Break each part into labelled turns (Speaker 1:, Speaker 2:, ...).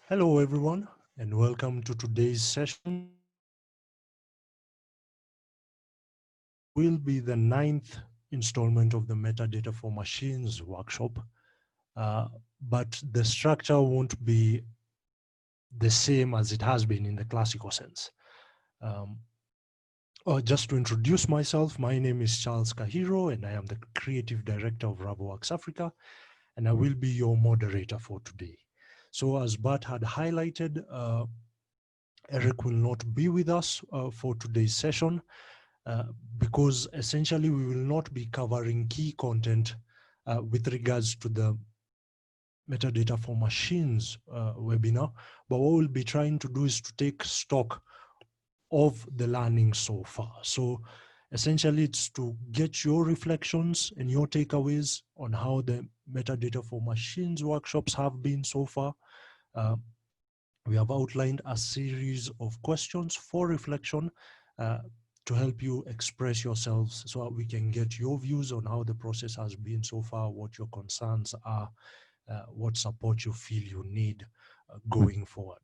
Speaker 1: Hello, everyone, and welcome to today's session. Will be the 9th installment of the Metadata for Machines workshop, but the structure won't be the same as it has been in the classical sense. Just to introduce myself, my name is Charles Kahiro, and I am the Creative Director of RaboWorks Africa, and I will be your moderator for today. So as Bart had highlighted, Eric will not be with us for today's session because essentially we will not be covering key content with regards to the Metadata for Machines webinar, but what we'll be trying to do is to take stock of the learning so far. So essentially it's to get your reflections and your takeaways on how the Metadata for Machines workshops have been so far. We have outlined a series of questions for reflection to help you express yourselves so that we can get your views on how the process has been so far, what your concerns are, what support you feel you need going forward.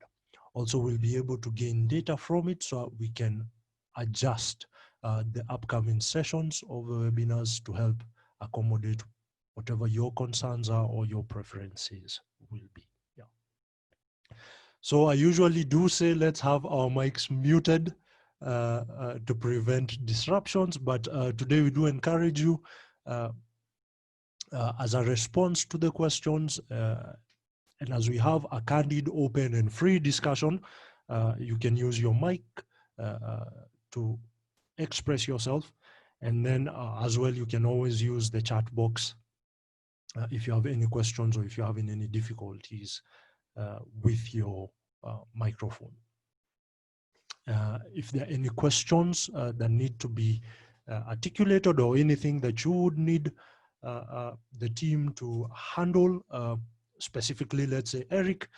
Speaker 1: Also, we'll be able to gain data from it so that we can adjust the upcoming sessions of the webinars to help accommodate whatever your concerns are or your preferences will be. So I usually do say, let's have our mics muted to prevent disruptions, but today we do encourage you as a response to the questions, and as we have a candid, open and free discussion, you can use your mic to express yourself. And then as well, you can always use the chat box if you have any questions or if you're having any difficulties with your microphone. If there are any questions that need to be articulated or anything that you would need the team to handle, specifically, let's say Eric,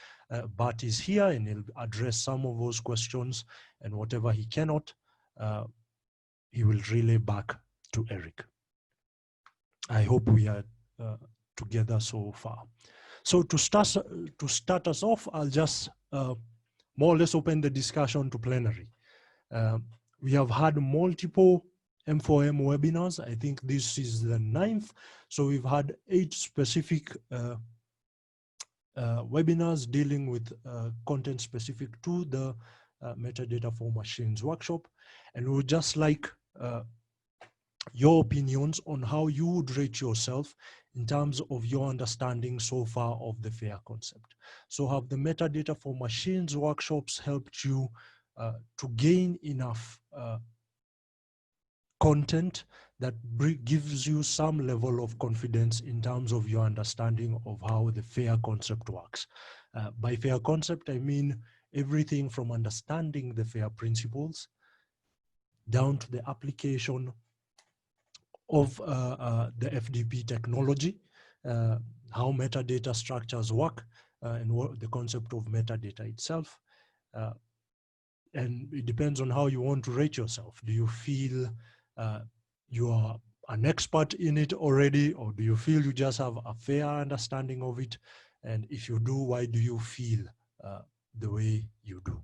Speaker 1: Bart is here and he'll address some of those questions, and whatever he cannot, he will relay back to Eric. I hope we are together so far. So to start us off, I'll just more or less open the discussion to plenary. We have had multiple M4M webinars. I think this is the 9th. So we've had 8 specific webinars dealing with content specific to the Metadata for Machines workshop. And we would just like your opinions on how you would rate yourself in terms of your understanding so far of the FAIR concept. So have the Metadata for Machines workshops helped you to gain enough content that gives you some level of confidence in terms of your understanding of how the FAIR concept works? By FAIR concept, I mean everything from understanding the FAIR principles down to the application of the FDP technology, how metadata structures work, and what the concept of metadata itself. And it depends on how you want to rate yourself. Do you feel you are an expert in it already, or do you feel you just have a fair understanding of it? And if you do, why do you feel the way you do?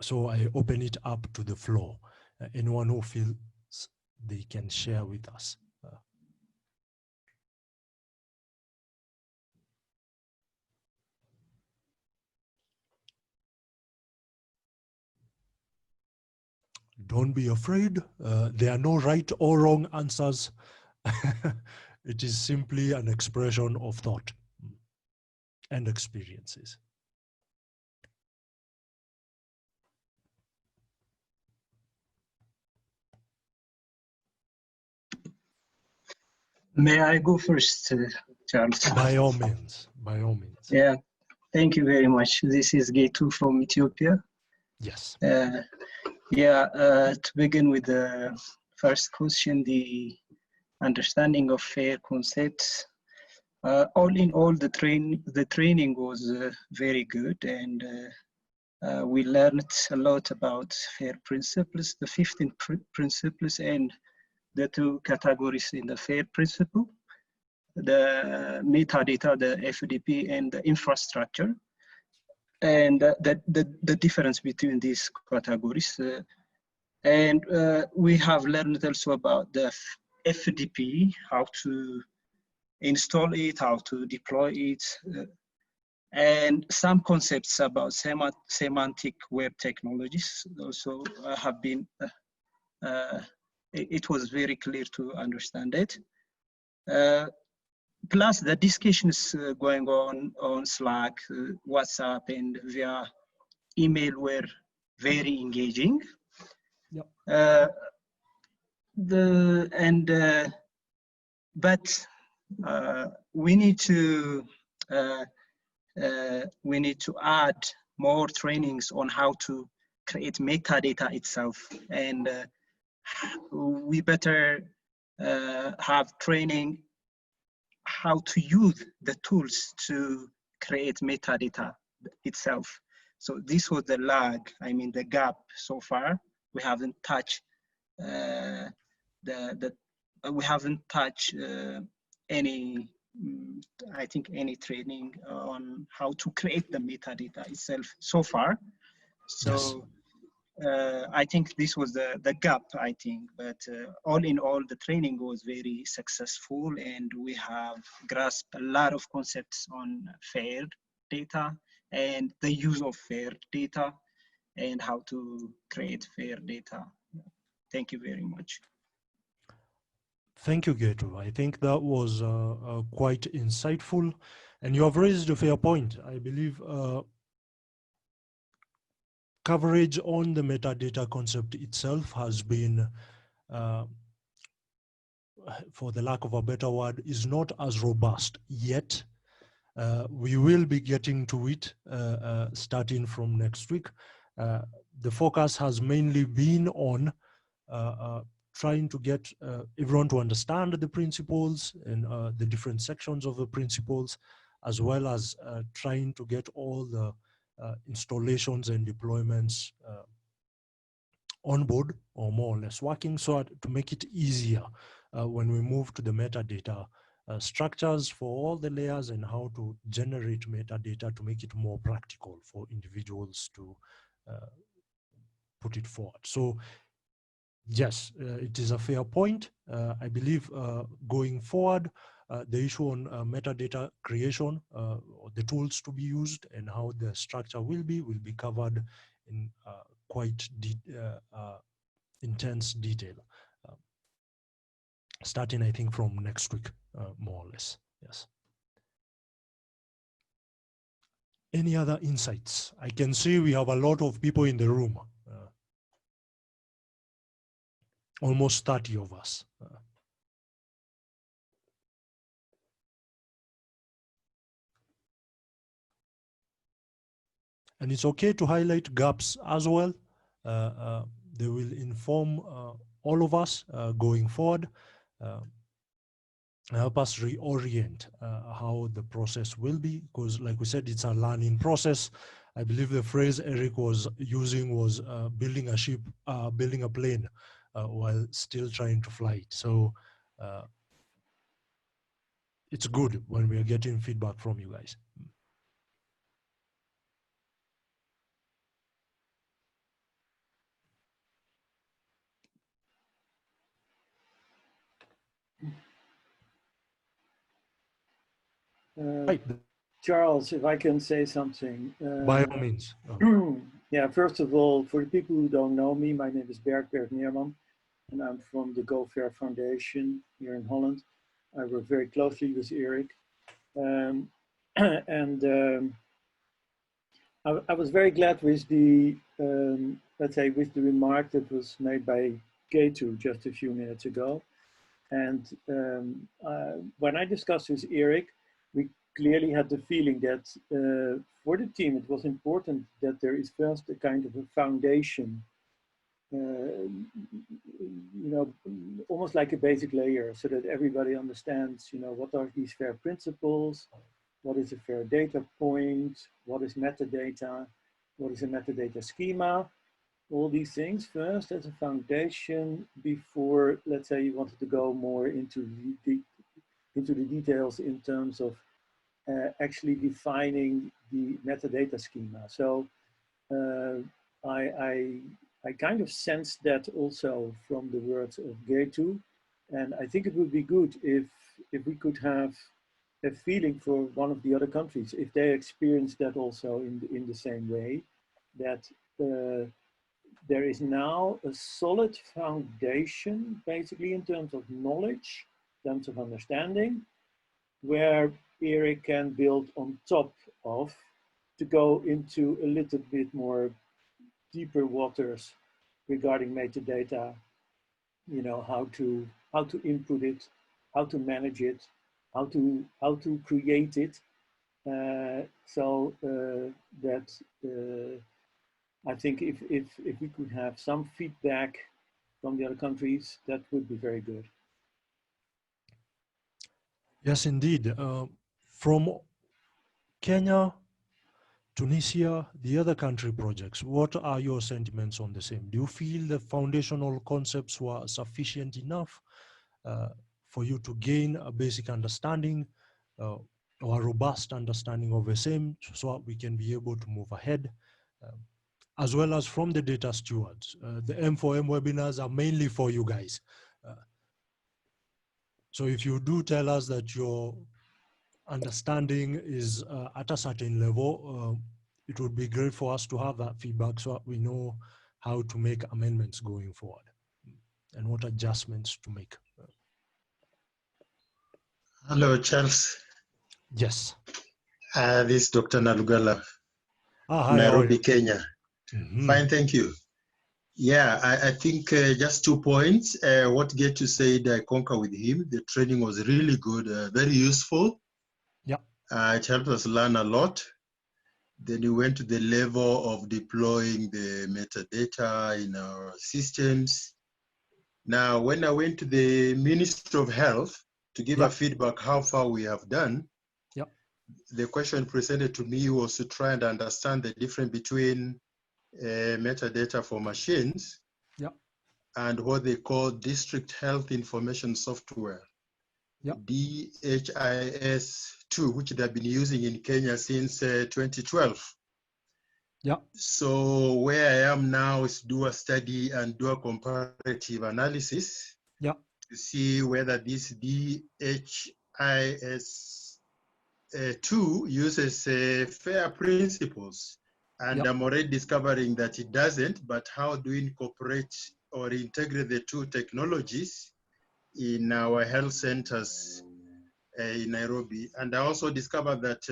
Speaker 1: So I open it up to the floor. Anyone who feels they can share with us. Don't be afraid. There are no right or wrong answers. It is simply an expression of thought and experiences.
Speaker 2: May I go first, Charles?
Speaker 1: By all means, by all means.
Speaker 2: Yeah, thank you very much. This is Gatu from Ethiopia.
Speaker 1: Yes.
Speaker 2: To begin with the first question, the understanding of FAIR concepts. All in all, the training was very good, and we learned a lot about FAIR principles, the 15 principles, and the 2 categories in the FAIR principle. the metadata, the FDP, and the infrastructure, and the difference between these categories. And we have learned also about the FDP, how to install it, how to deploy it, and some concepts about semantic web technologies also have been, it was very clear to understand it. Plus the discussions going on Slack, WhatsApp, and via email were very engaging.
Speaker 1: Yep.
Speaker 2: But we need to add more trainings on how to create metadata itself, and we better have training how to use the tools to create metadata itself. So this was the lag, I mean the gap so far. We haven't touched we haven't touched any, I think, any training on how to create the metadata itself so far. So
Speaker 1: Yes.
Speaker 2: I think this was the gap, I think, but all in all, the training was very successful, and we have grasped a lot of concepts on fair data and the use of fair data and how to create fair data. Thank you very much.
Speaker 1: Thank you, Getu. I think that was quite insightful, and you have raised a fair point. I believe coverage on the metadata concept itself has been, for the lack of a better word, is not as robust yet. We will be getting to it starting from next week. The focus has mainly been on trying to get everyone to understand the principles and the different sections of the principles, as well as trying to get all the installations and deployments on board, or more or less working, so to make it easier when we move to the metadata structures for all the layers, and how to generate metadata to make it more practical for individuals to put it forward. So yes, it is a fair point. I believe going forward, the issue on metadata creation, or the tools to be used, and how the structure will be covered in quite intense detail, starting, I think, from next week, more or less. Yes. Any other insights? I can see we have a lot of people in the room. Almost 30 of us. And it's okay to highlight gaps as well. They will inform all of us going forward, help us reorient how the process will be, because like we said, it's a learning process. I believe the phrase Eric was using was building a ship, building a plane while still trying to fly it. So it's good when we are getting feedback from you guys. Right.
Speaker 3: Charles, if I can say something.
Speaker 1: By all means.
Speaker 3: Yeah, first of all, for the people who don't know me, my name is Bert Neerman, and I'm from the Go Fair Foundation here in Holland. I work very closely with Eric. I was very glad with the, let's say, with the remark that was made by Getu just a few minutes ago. And when I discussed with Eric, we clearly had the feeling that for the team, it was important that there is first a kind of a foundation, you know, almost like a basic layer, so that everybody understands, you know, what are these fair principles, what is a fair data point, what is metadata, what is a metadata schema, all these things first as a foundation before, let's say, you wanted to go more into into the details in terms of actually defining the metadata schema. So uh, I kind of sense that also from the words of Getu, and I think it would be good if we could have a feeling for one of the other countries, if they experience that also in the same way, that there is now a solid foundation, basically in terms of knowledge, in terms of understanding, where Eric can build on top of to go into a little bit more deeper waters regarding metadata, you know, how to input it, how to manage it, how to create it, so that I think if we could have some feedback from the other countries, that would be very good.
Speaker 1: Yes, indeed. From Kenya, Tunisia, the other country projects, what are your sentiments on the same? Do you feel the foundational concepts were sufficient enough for you to gain a basic understanding or a robust understanding of the same so that we can be able to move ahead? As well as from the data stewards. The M4M webinars are mainly for you guys. So if you do tell us that your understanding is at a certain level, it would be great for us to have that feedback so that we know how to make amendments going forward and what adjustments to make.
Speaker 4: Hello, Charles.
Speaker 1: Yes.
Speaker 4: This is Dr. Nalugala,
Speaker 1: Hi,
Speaker 4: Nairobi, Kenya. Fine,
Speaker 1: Mm-hmm.
Speaker 4: thank you. Yeah, I think just 2 points. What Getu said, I concur with him. The training was really good, very useful.
Speaker 1: Yeah.
Speaker 4: It helped us learn a lot. Then we went to the level of deploying the metadata in our systems. Now, when I went to the Ministry of Health to give a feedback how far we have done, the question presented to me was to try and understand the difference between metadata for machines and what they call district health information software, DHIS2, which they've been using in Kenya since 2012. So where I am now is do a study and do a comparative analysis to see whether this DHIS2 uses fair principles. And I'm already discovering that it doesn't, but how do we incorporate or integrate the two technologies in our health centers in Nairobi? And I also discovered that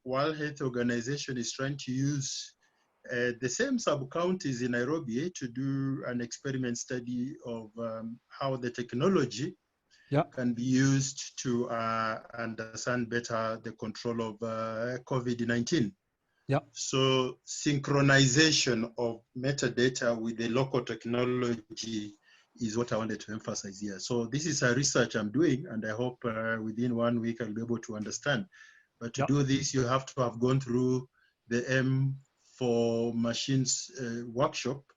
Speaker 4: World Health Organization is trying to use the same sub-counties in Nairobi to do an experiment study of how the technology can be used to understand better the control of COVID-19. So synchronization of metadata with the local technology is what I wanted to emphasize here. So this is a research I'm doing, and I hope within 1 week I'll be able to understand. But to do this, you have to have gone through the M4 machines workshop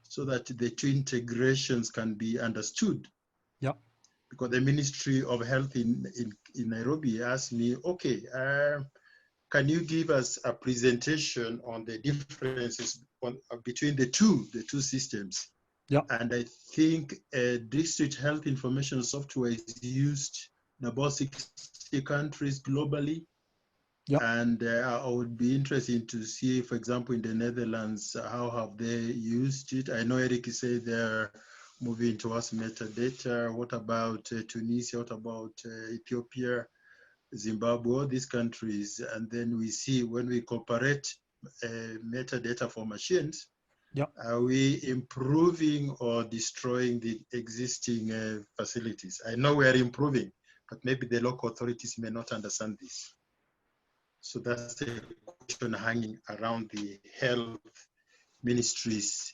Speaker 4: so that the two integrations can be understood. Because the Ministry of Health in Nairobi asked me, okay, can you give us a presentation on the differences between the two systems? And I think district health information software is used in about 60 countries globally. And I would be interested to see, for example, in the Netherlands, how have they used it? I know Eric said they're moving towards metadata. What about Tunisia? What about Ethiopia, Zimbabwe, all these countries? And then we see when we comparate metadata for machines, are we improving or destroying the existing facilities? I know we are improving, but maybe the local authorities may not understand this. So that's the question hanging around the health ministries,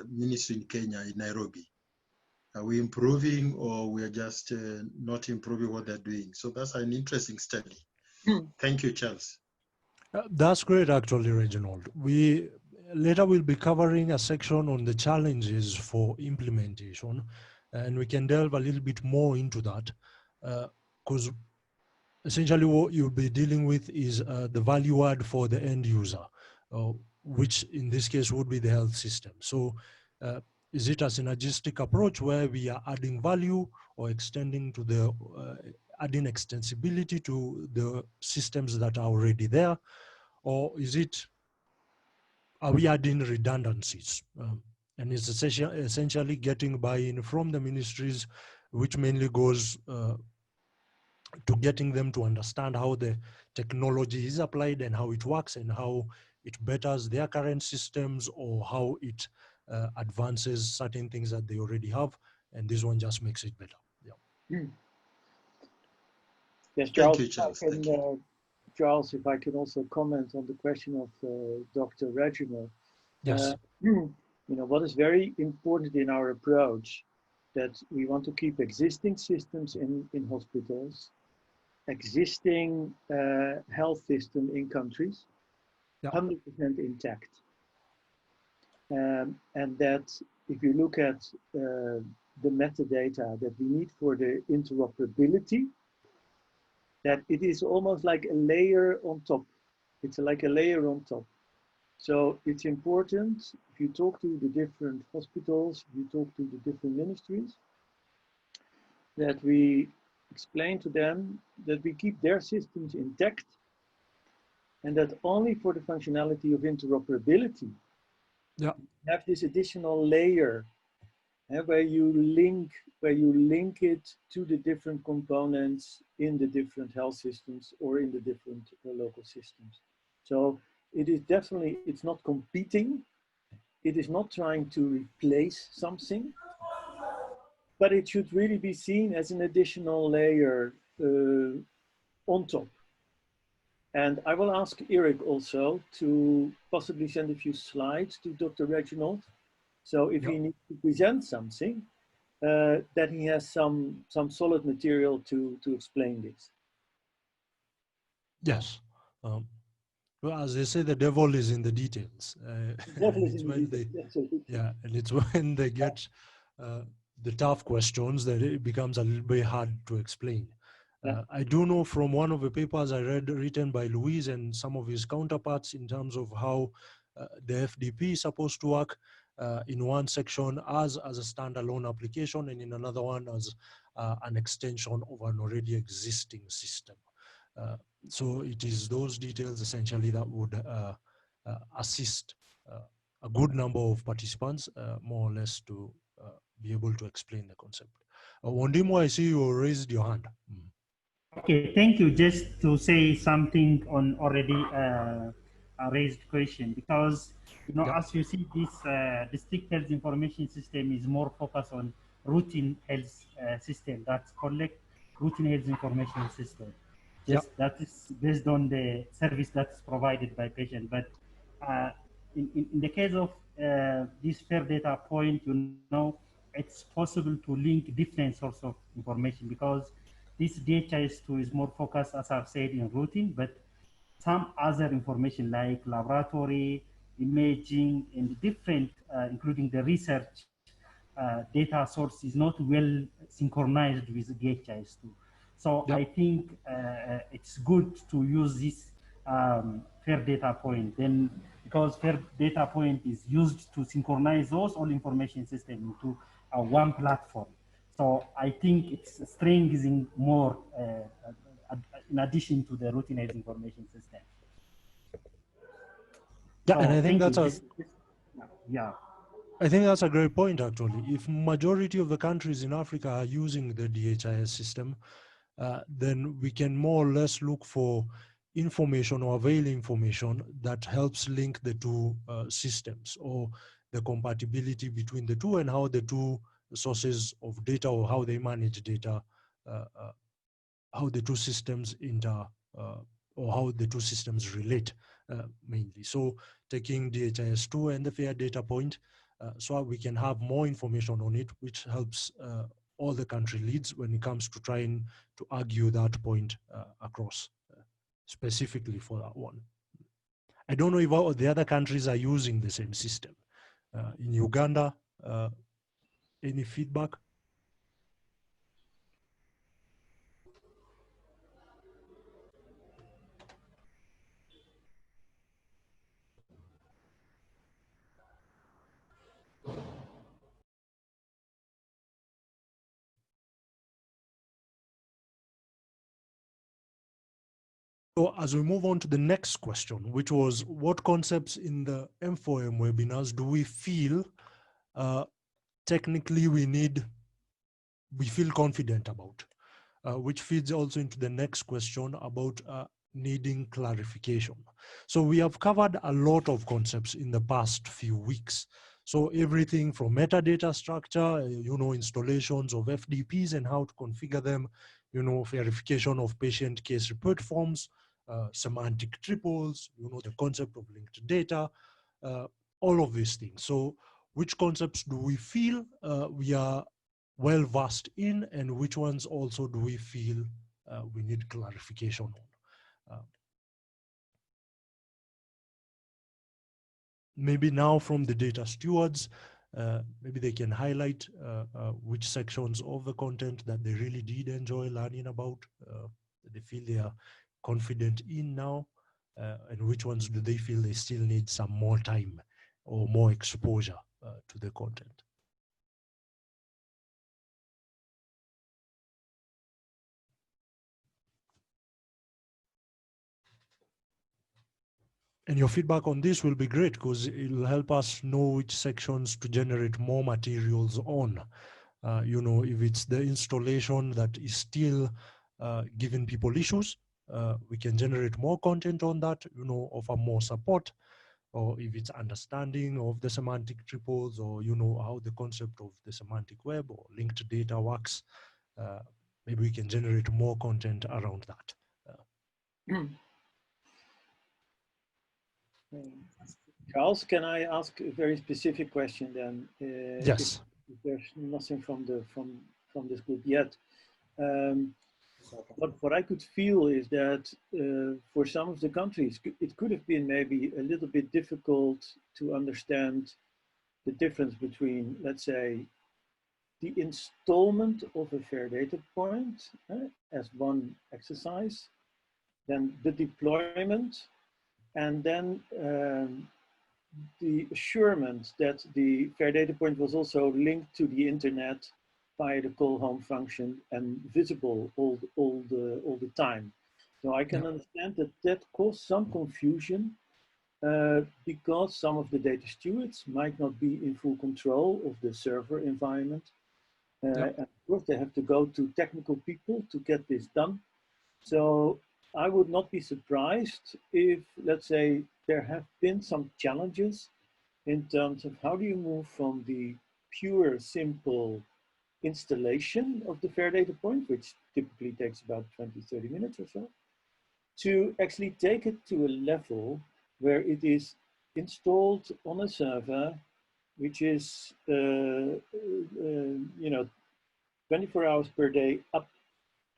Speaker 4: ministry in Kenya, in Nairobi. Are we improving, or we are just not improving what they're doing? So that's an interesting study. Thank you, Charles.
Speaker 1: That's great, actually, Reginald. We later will be covering a section on the challenges for implementation, and we can delve a little bit more into that. because essentially what you'll be dealing with is the value add for the end user, which in this case would be the health system. So is it a synergistic approach where we are adding value or extending to the, adding extensibility to the systems that are already there? Or is it, are we adding redundancies? And it's essentially getting buy-in from the ministries, which mainly goes to getting them to understand how the technology is applied and how it works and how it betters their current systems or how it advances certain things that they already have. And this one just makes it better. Yeah.
Speaker 3: Yes,
Speaker 4: Thank
Speaker 3: Charles.
Speaker 4: you, Charles. Thank you.
Speaker 3: Charles, if I can also comment on the question of Dr. Reginald.
Speaker 1: Yes.
Speaker 3: You know, what is very important in our approach, that we want to keep existing systems in hospitals, existing health system in countries, 100% intact. And that if you look at the metadata that we need for the interoperability, that it is almost like a layer on top. It's like a layer on top. So it's important, if you talk to the different hospitals, if you talk to the different ministries, that we explain to them that we keep their systems intact, and that only for the functionality of interoperability, have this additional layer where you link it to the different components in the different health systems or in the different local systems. So it is definitely, it's not competing. It is not trying to replace something, but it should really be seen as an additional layer on top. And I will ask Eric also to possibly send a few slides to Dr. Reginald. So if he needs to present something, that he has some solid material to explain this.
Speaker 1: Yes. Well, as they say, the devil is in the details.
Speaker 3: Devil is in the details.
Speaker 1: Yeah, and it's when they get the tough questions that it becomes a little bit hard to explain. I do know from one of the papers I read written by Luis and some of his counterparts in terms of how the FDP is supposed to work, in one section as a standalone application and in another one as an extension of an already existing system. So it is those details essentially that would assist a good number of participants more or less to be able to explain the concept. Wandimo, I see you raised your hand.
Speaker 5: Okay, thank you. Just to say something on already a raised question, because as you see, this district health information system is more focused on routine health system. That's collect routine health information system. Just that is based on the service that's provided by patient. But in the case of this fair data point, it's possible to link different sorts of information, because this DHIS2 is more focused, as I've said, in routing, but some other information like laboratory, imaging, and different, including the research data source is not well synchronized with DHIS2. So I think it's good to use this fair data point, then, because fair data point is used to synchronize those all information system into one platform. So I think it's strengthening more in addition to the routinized information system.
Speaker 1: Yeah, so and I think that's I think that's a great point, actually. If majority of the countries in Africa are using the DHIS system, then we can more or less look for information or avail information that helps link the two systems, or the compatibility between the two and how the two sources of data or how they manage data, how the two systems or how the two systems relate mainly. So taking DHIS2 and the fair data point, so we can have more information on it, which helps all the country leads when it comes to trying to argue that point across, specifically for that one. I don't know if all the other countries are using the same system. In Uganda, any feedback? So as we move on to the next question, which was what concepts in the M4M webinars do we feel technically we feel confident about, which feeds also into the next question about needing clarification. So we have covered a lot of concepts in the past few weeks. So everything from metadata structure, installations of FDPs and how to configure them, verification of patient case report forms, semantic triples, the concept of linked data, all of these things. So which concepts do we feel we are well versed in, and which ones also do we feel we need clarification on? Maybe now from the data stewards, maybe they can highlight which sections of the content that they really did enjoy learning about, that they feel they are confident in now, and which ones do they feel they still need some more time or more exposure to the content. And your feedback on this will be great because it will help us know which sections to generate more materials on. If it's the installation that is still giving people issues, we can generate more content on that, offer more support. Or if it's understanding of the semantic triples, or how the concept of the semantic web or linked data works, maybe we can generate more content around that.
Speaker 3: Charles, can I ask a very specific question then?
Speaker 1: Yes.
Speaker 3: If there's nothing from this group yet. What I could feel is that for some of the countries, it could have been maybe a little bit difficult to understand the difference between, let's say, the installment of a fair data point as one exercise, then the deployment, and then the assurance that the fair data point was also linked to the internet via the call home function and visible all the time. So I can understand that caused some confusion because some of the data stewards might not be in full control of the server environment. And of course, they have to go to technical people to get this done. So I would not be surprised if, let's say, there have been some challenges in terms of how do you move from the pure, simple installation of the fair data point, which typically takes about 20, 30 minutes or so, to actually take it to a level where it is installed on a server, which is, 24 hours per day up,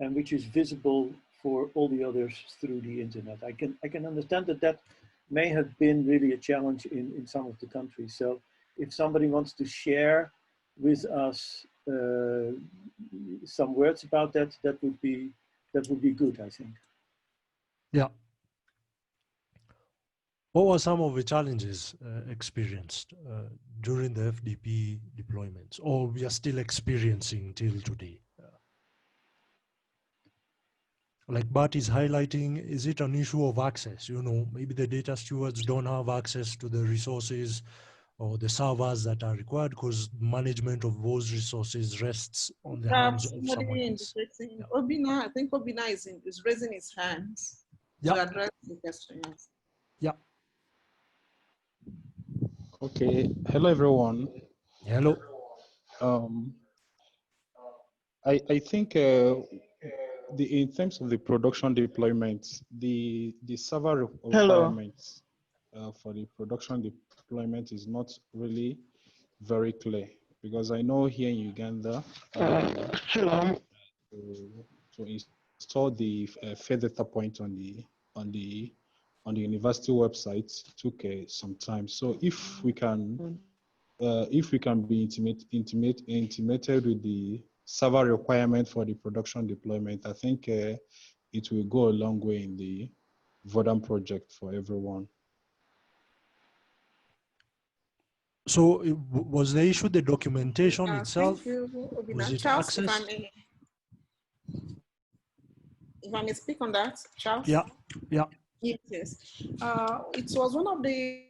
Speaker 3: and which is visible for all the others through the internet. I can understand that may have been really a challenge in some of the countries. So if somebody wants to share with us some words about that, that would be good, I think.
Speaker 1: Yeah. What were some of the challenges experienced during the FDP deployments, or we are still experiencing till today? Like Bart is highlighting, is it an issue of access? Maybe the data stewards don't have access to the resources or the servers that are required because management of those resources rests on the hands of someone else.
Speaker 6: Yeah. Obina, I think Obina is raising his hands to address the question.
Speaker 1: Yeah.
Speaker 7: Okay. Hello, everyone.
Speaker 1: Hello.
Speaker 7: I think in terms of the production deployment, the server requirements for the production deployment is not really very clear, because I know here in Uganda, to install the fair data point on the university website took some time. So if we can be intimated with the server requirement for the production deployment, I think it will go a long way in the Vodam project for everyone.
Speaker 1: So was the issue the documentation itself?
Speaker 6: Thank you, Obina.
Speaker 1: Was it
Speaker 6: Charles,
Speaker 1: access?
Speaker 6: if I may speak on that, Charles?
Speaker 1: Yeah, yeah.
Speaker 6: Yes. It was one of the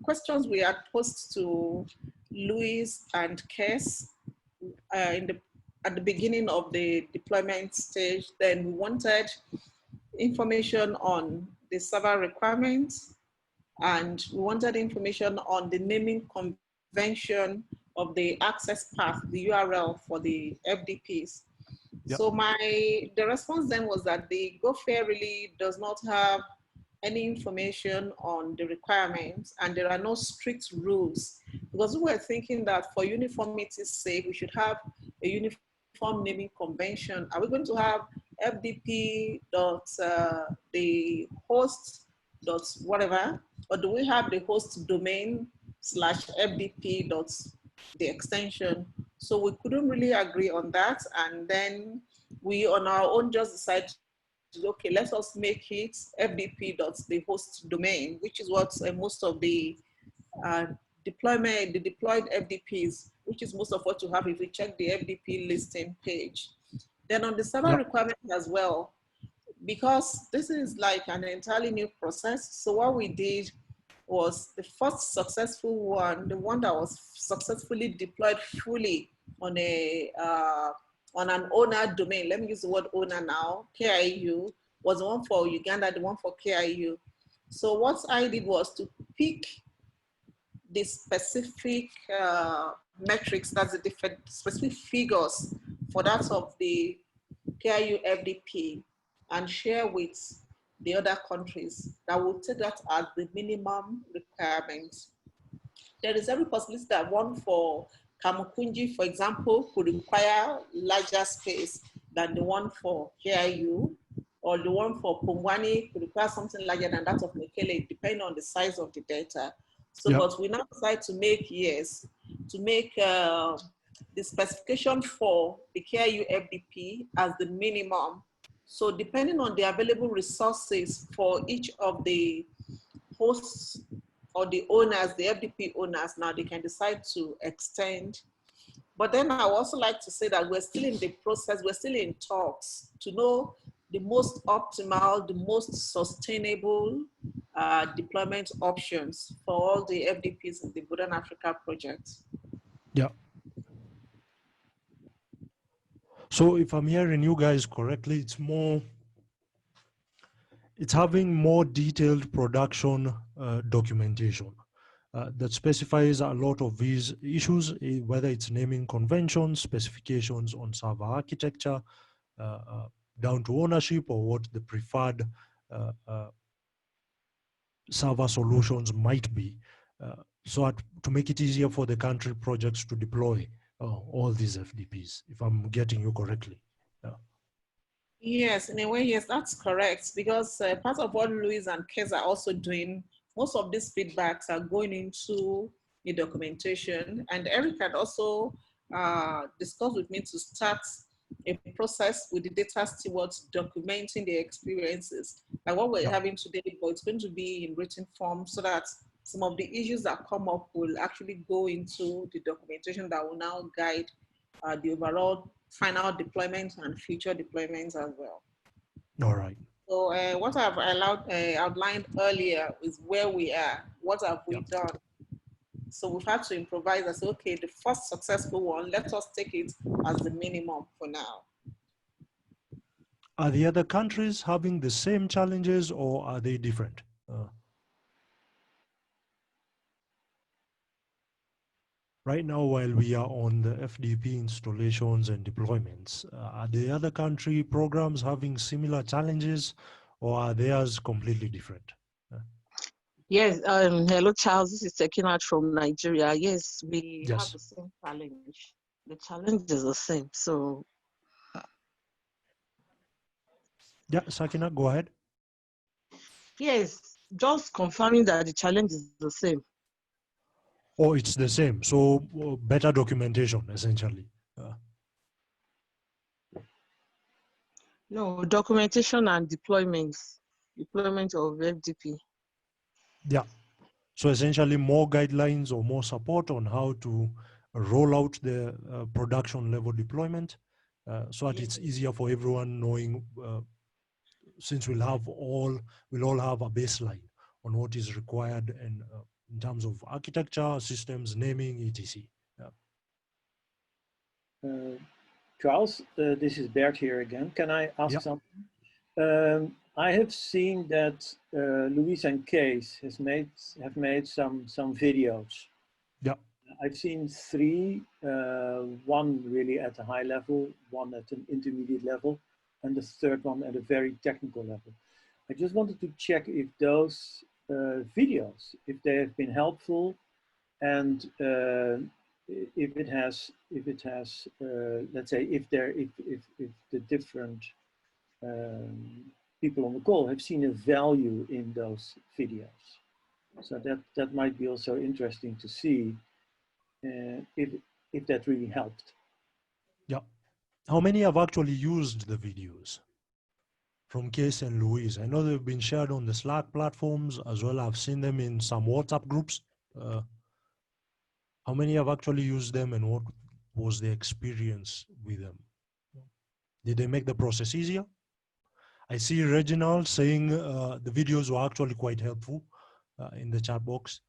Speaker 6: questions we had posed to Louis and Kes at the beginning of the deployment stage. Then we wanted information on the server requirements, and we wanted information on the naming convention of the access path, the URL for the FDPs.
Speaker 1: Yep.
Speaker 6: So the response then was that the GoFair really does not have any information on the requirements, and there are no strict rules, because we were thinking that for uniformity's sake, we should have a uniform naming convention. Are we going to have FDP dot the host dot whatever, or do we have the host domain slash FDP dot the extension? So we couldn't really agree on that, and then we on our own just decided, okay, let us make it FDP dot the host domain, which is what most of the deployed FDPs, which is most of what you have if you check the FDP listing page. Then on the server requirement as well, because this is like an entirely new process. So what we did was the first successful one, the one that was successfully deployed fully on on an owner domain. Let me use the word owner now. KIU was the one for Uganda, the one for KIU. So what I did was to pick the specific metrics, that's the different specific figures for that of the KIU FDP, and share with the other countries that will take that as the minimum requirements. There is every possibility that one for Kamukunji, for example, could require larger space than the one for KIU, or the one for Pongwani could require something larger than that of Mekele, depending on the size of the data. So, but we now decide to make, the specification for the KIU FDP as the minimum. So depending on the available resources for each of the hosts or the owners, the FDP owners, now they can decide to extend. But then I would also like to say that we're still in the process, we're still in talks to know the most optimal, the most sustainable deployment options for all the FDPs in the Modern Africa project.
Speaker 1: Yeah. So if I'm hearing you guys correctly, it's having more detailed production documentation that specifies a lot of these issues, whether it's naming conventions, specifications on server architecture, down to ownership, or what the preferred server solutions might be, to make it easier for the country projects to deploy all these FDPs, if I'm getting you correctly.
Speaker 6: Yes, in a way, yes, that's correct. Because part of what Louis and Kes are also doing, most of these feedbacks are going into the documentation. And Eric had also discussed with me to start a process with the data stewards documenting their experiences, like what we're having today, but it's going to be in written form so that some of the issues that come up will actually go into the documentation that will now guide the overall final deployment and future deployments as well.
Speaker 1: All right.
Speaker 6: So what I've outlined earlier is where we are. What have we done? So we've had to improvise and say, okay, the first successful one, let us take it as the minimum for now.
Speaker 1: Are the other countries having the same challenges, or are they different? Right now, while we are on the FDP installations and deployments, are the other country programs having similar challenges, or are theirs completely different?
Speaker 8: Yes, hello Charles, this is Sekinat from Nigeria. Yes, we have the same challenge. The challenge is the same, so.
Speaker 1: Yeah, Sakina, go ahead.
Speaker 8: Yes, just confirming that the challenge is the same.
Speaker 1: Oh, it's the same. So better documentation, essentially.
Speaker 8: No, documentation and deployment of FDP.
Speaker 1: Yeah. So essentially more guidelines or more support on how to roll out the production level deployment, so that it's easier for everyone knowing, since we'll all have a baseline on what is required and in terms of architecture, systems, naming, etc.
Speaker 3: Charles, this is Bert here again. Can I ask
Speaker 1: Yep.
Speaker 3: something? I have seen that Louise and Kees have made some videos.
Speaker 1: Yeah.
Speaker 3: I've seen three, one really at a high level, one at an intermediate level, and the third one at a very technical level. I just wanted to check if those videos, if they have been helpful, and if it has, let's say, if the different people on the call have seen a value in those videos. So that might be also interesting to see if that really helped.
Speaker 1: Yeah. How many have actually used the videos from Kees and Louise? I know they've been shared on the Slack platforms as well. I've seen them in some WhatsApp groups. How many have actually used them, and what was the experience with them? Did they make the process easier? I see Reginald saying the videos were actually quite helpful in the chat box.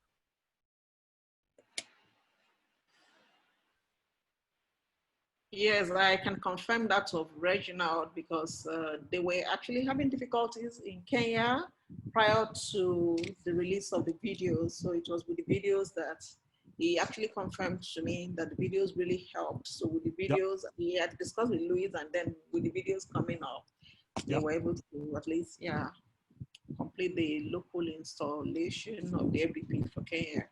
Speaker 6: Yes, I can confirm that of Reginald, because they were actually having difficulties in Kenya prior to the release of the videos. So it was with the videos that he actually confirmed to me that the videos really helped. So with the videos, yep, he had discussed with Louise, and then with the videos coming up, they were able to at least, complete the local installation of the FDP for Kenya.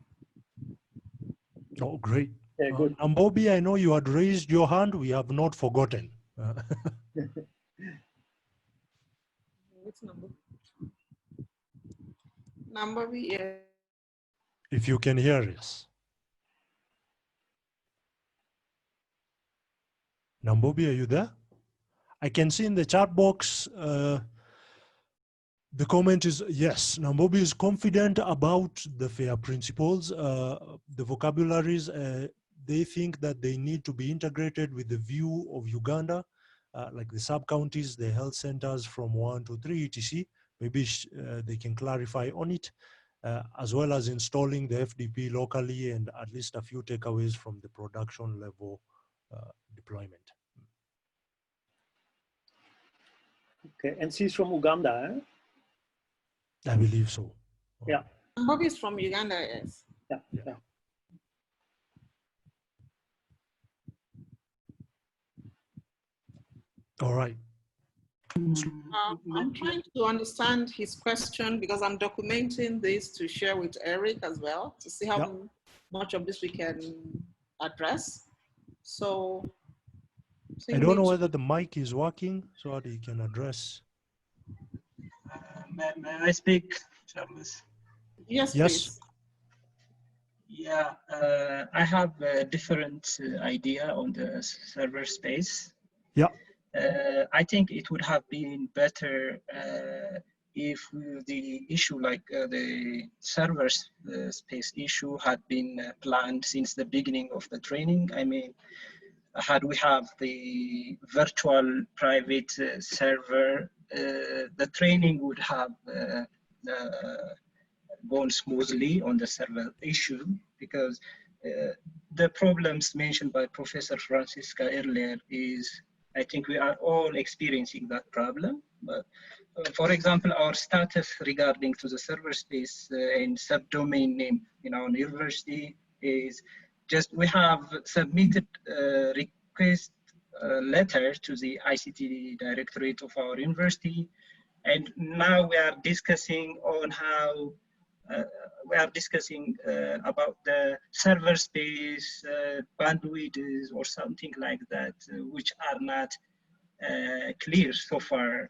Speaker 1: Oh, great.
Speaker 3: Yeah, good.
Speaker 1: Nambobi, I know you had raised your hand. We have not forgotten.
Speaker 6: Which number? Nambobi, yeah.
Speaker 1: If you can hear us. Nambobi, are you there? I can see in the chat box, the comment is, yes, Nambobi is confident about the FAIR principles, the vocabularies. They think that they need to be integrated with the view of Uganda, like the sub-counties, the health centers from 1 to 3, etc. Maybe they can clarify on it, as well as installing the FDP locally, and at least a few takeaways from the production level deployment.
Speaker 3: Okay, and she's from Uganda, eh?
Speaker 1: I believe so.
Speaker 3: Yeah.
Speaker 6: Bobby is from Uganda, yes.
Speaker 3: Yeah.
Speaker 1: All right.
Speaker 6: I'm trying to understand his question, because I'm documenting this to share with Eric as well, to see how much of this we can address. So
Speaker 1: I don't know whether the mic is working so that he can address.
Speaker 2: May I speak, Charles?
Speaker 6: Yes,
Speaker 1: yes,
Speaker 6: please.
Speaker 2: Yeah, I have a different idea on the server space.
Speaker 1: Yeah.
Speaker 2: I think it would have been better if the issue, like the server space issue, had been planned since the beginning of the training. I mean, had we have the virtual private server, the training would have gone smoothly on the server issue, because the problems mentioned by Professor Francisca earlier is, I think we are all experiencing that problem. But for example, our status regarding to the server space and subdomain name in our university is just, we have submitted a request letter to the ICT Directorate of our university, and now we are discussing on how about the server space bandwidth or something like that, which are not clear so far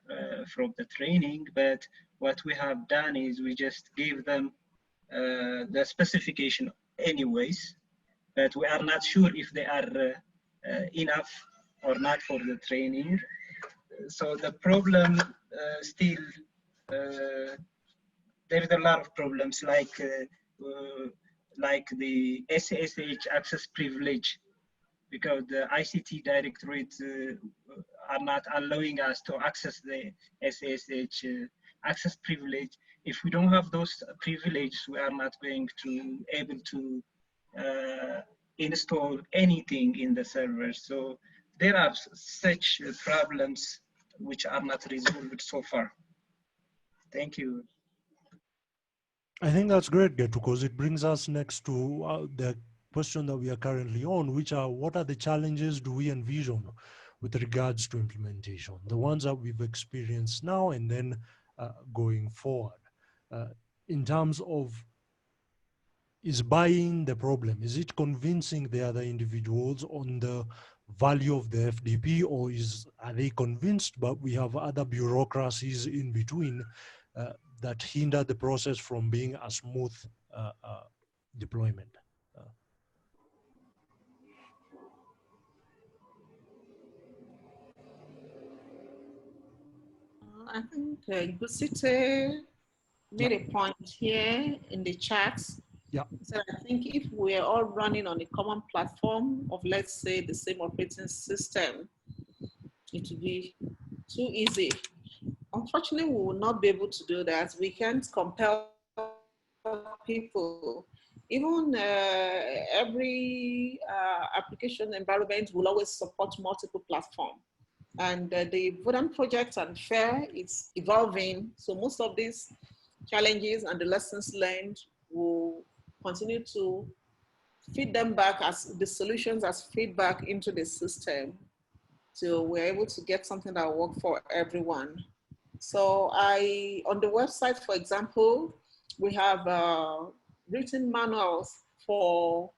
Speaker 2: from the training. But what we have done is we just gave them the specification anyways, but we are not sure if they are enough or not for the training. So the problem still, there is a lot of problems, like the SSH access privilege because the ICT Directorate are not allowing us to access the SSH access privilege. If we don't have those privileges, we are not going to able to install anything in the server. So there are such problems which are not resolved so far. Thank you.
Speaker 1: I think that's great, Getu, because it brings us next to the question that we are currently on, which are what are the challenges do we envision with regards to implementation, the ones that we've experienced now and then going forward. In terms of, is buying the problem? Is it convincing the other individuals on the value of the FDP, or are they convinced, but we have other bureaucracies in between that hinder the process from being a smooth deployment?
Speaker 6: I think Gusite made a point here in the chat.
Speaker 1: Yeah.
Speaker 6: So I think if we're all running on a common platform of, let's say, the same operating system, it would be too easy. Unfortunately, we will not be able to do that. We can't compel people. Even every application environment will always support multiple platforms. And the Vodafone project and FAIR is evolving. So most of these challenges and the lessons learned will continue to feed them back as the solutions as feedback into the system. So we're able to get something that will work for everyone. So on the website, for example, we have written manuals for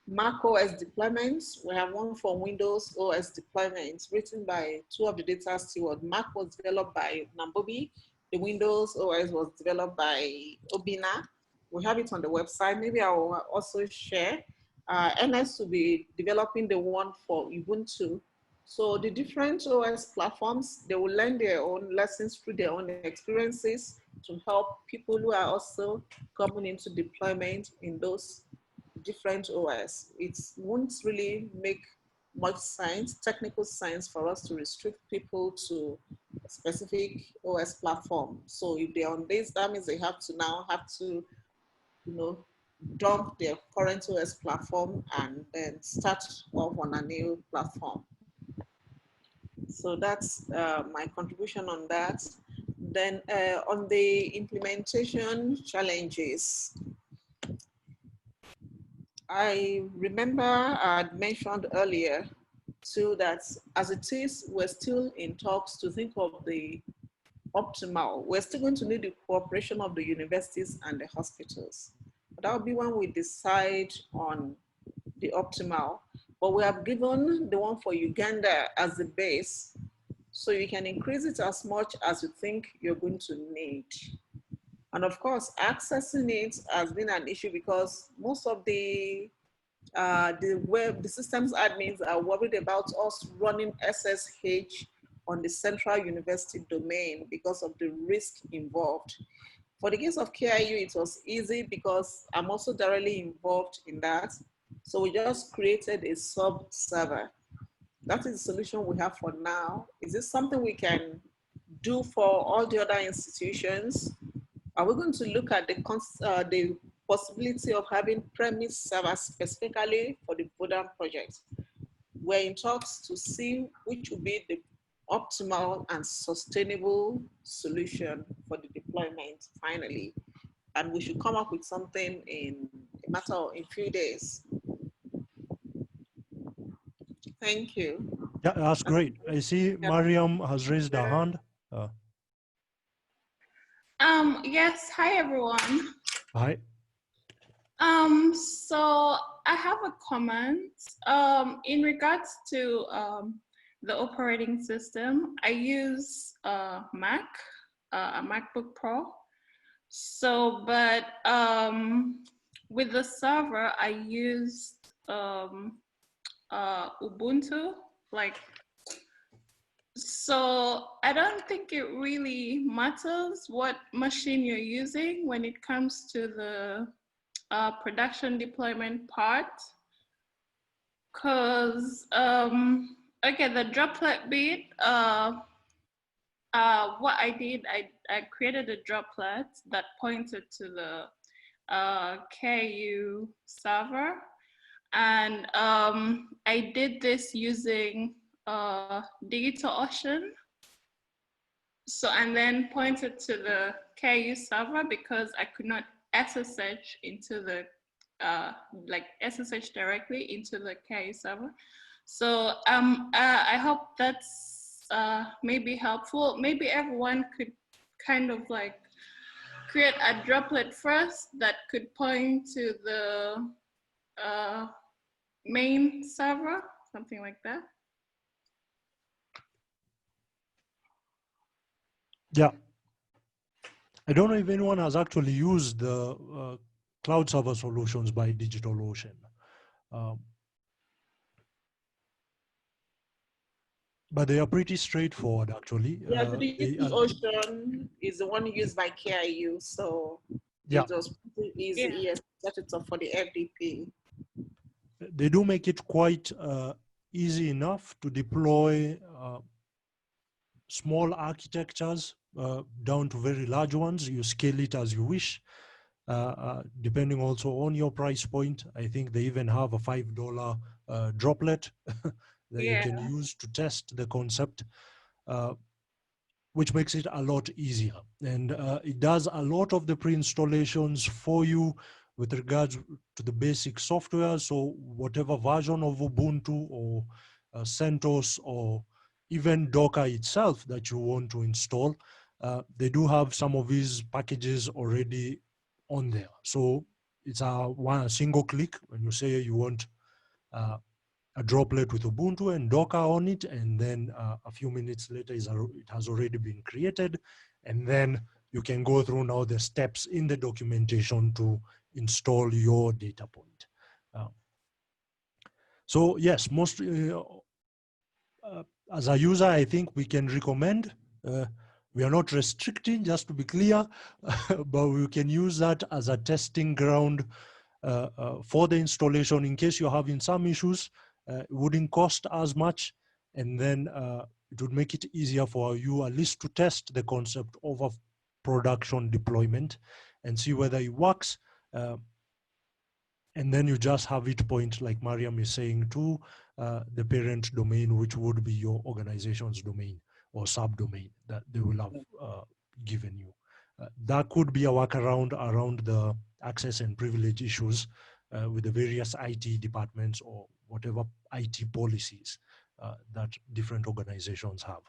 Speaker 6: Mac OS deployments. We have one for Windows OS deployments written by two of the data stewards. Mac was developed by Nambobi. The Windows OS was developed by Obina. We have it on the website. Maybe I will also share. NS will be developing the one for Ubuntu. So the different OS platforms, they will learn their own lessons through their own experiences to help people who are also coming into deployment in those different OS. It won't really make much sense, technical sense, for us to restrict people to a specific OS platform. So if they're on this, that means they have to dump their current OS platform and then start off on a new platform. So that's my contribution on that. Then on the implementation challenges, I remember I had mentioned earlier too that as it is, we're still in talks to think of the optimal. We're still going to need the cooperation of the universities and the hospitals. But that will be when we decide on the optimal. But we have given the one for Uganda as the base, so you can increase it as much as you think you're going to need. And of course, accessing it has been an issue because most of the systems admins are worried about us running SSH on the central university domain because of the risk involved. For the case of KIU, it was easy because I'm also directly involved in that. So we just created a sub server. That is the solution we have for now. Is this something we can do for all the other institutions? Are we going to look at the possibility of having premise servers specifically for the Vodafone project? We're in talks to see which will be the optimal and sustainable solution for the deployment finally. And we should come up with something in a matter of a few days. Thank you.
Speaker 1: Yeah, that's great. I see Mariam has raised her hand.
Speaker 9: Yes, hi everyone.
Speaker 1: Hi.
Speaker 9: So I have a comment. In regards to the operating system, I use Mac, a MacBook Pro. So, but with the server, I used Ubuntu, so I don't think it really matters what machine you're using when it comes to the production deployment part, Because, okay, the droplet bit, what I did, I created a droplet that pointed to the KU server. And I did this using DigitalOcean. So, and then pointed to the KU server because I could not SSH into the, like SSH directly into the KU server. So I hope that's maybe helpful. Maybe everyone could kind of like create a droplet first that could point to the main server, something like that.
Speaker 1: Yeah. I don't know if anyone has actually used the cloud server solutions by DigitalOcean. But they are pretty straightforward, actually.
Speaker 6: Yeah, the DigitalOcean is the one used by KIU, so
Speaker 1: yeah,
Speaker 6: it was pretty easy.
Speaker 9: Yeah.
Speaker 6: Yes, set it up for the FDP.
Speaker 1: They do make it quite easy enough to deploy small architectures down to very large ones. You scale it as you wish, depending also on your price point. I think they even have a $5 droplet that you can use to test the concept, which makes it a lot easier. And it does a lot of the pre-installations for you with regards to the basic software. So whatever version of Ubuntu or CentOS or even Docker itself that you want to install, they do have some of these packages already on there. So it's a single click when you say you want a droplet with Ubuntu and Docker on it, and then a few minutes later it has already been created, and then you can go through now the steps in the documentation to install your data point. So yes, most as a user, I think we can recommend. We are not restricting, just to be clear, but we can use that as a testing ground for the installation in case you're having some issues. It wouldn't cost as much, and then it would make it easier for you at least to test the concept of a production deployment and see whether it works. And then you just have it point, like Mariam is saying, to the parent domain, which would be your organization's domain or subdomain that they will have given you. That could be a workaround around the access and privilege issues with the various IT departments or whatever IT policies that different organizations have.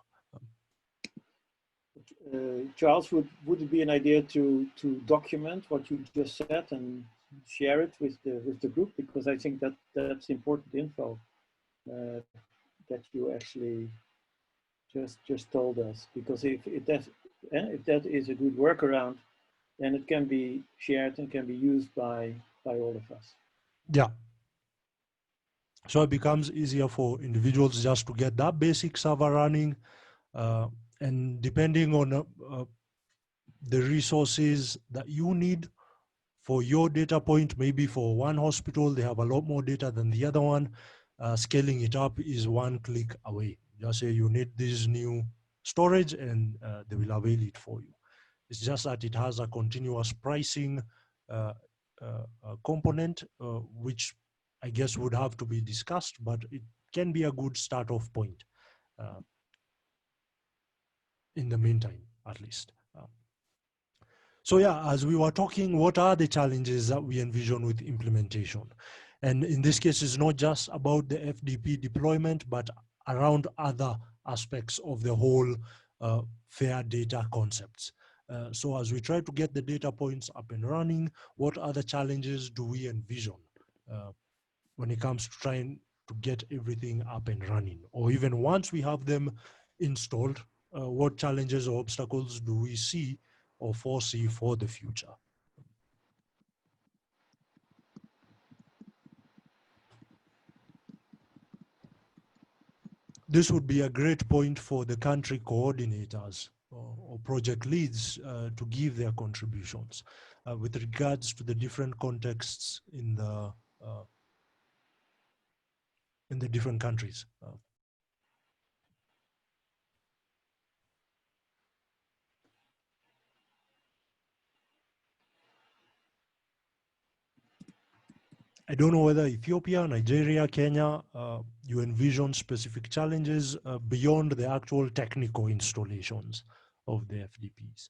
Speaker 3: Charles, would it be an idea to document what you just said and share it with the group? Because I think that that's important info that you actually just told us. Because if that is a good workaround, then it can be shared and can be used by all of us.
Speaker 1: Yeah. So it becomes easier for individuals just to get that basic server running, and depending on the resources that you need for your data point, maybe for one hospital, they have a lot more data than the other one. Scaling it up is one click away. Just say you need this new storage and they will avail it for you. It's just that it has a continuous pricing component, which I guess would have to be discussed, but it can be a good start off point in the meantime, at least. So yeah, as we were talking, what are the challenges that we envision with implementation? And in this case, it's not just about the FDP deployment, but around other aspects of the whole fair data concepts. So as we try to get the data points up and running, what other challenges do we envision when it comes to trying to get everything up and running? Or even once we have them installed, what challenges or obstacles do we see or foresee for the future? This would be a great point for the country coordinators or project leads to give their contributions with regards to the different contexts in the in the different countries. I don't know whether Ethiopia, Nigeria, Kenya, you envision specific challenges beyond the actual technical installations of the FDPs.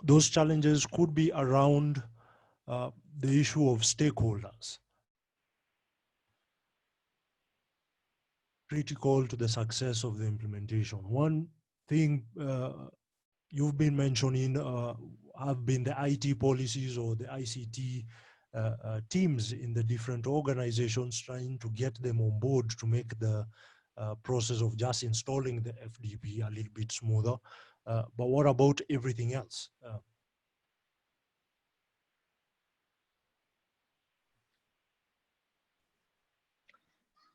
Speaker 1: Those challenges could be around the issue of stakeholders. Critical to the success of the implementation. One thing you've been mentioning have been the IT policies or the ICT teams in the different organizations, trying to get them on board to make the process of just installing the FDP a little bit smoother. But what about everything else?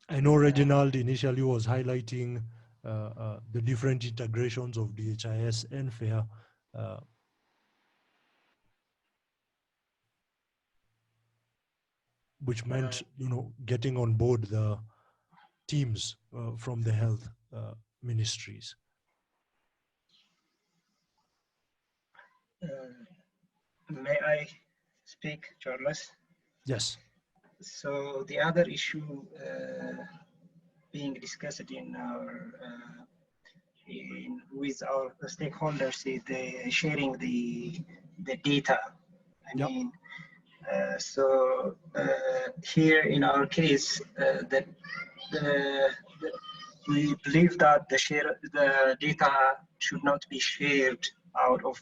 Speaker 1: I know Reginald initially was highlighting the different integrations of DHIS and FAIR. Which meant, getting on board the teams from the health ministries.
Speaker 2: May I speak, Charles?
Speaker 1: Yes.
Speaker 2: So the other issue being discussed in our with our stakeholders is the sharing the data. I mean, so here in our case, we believe that the data should not be shared out of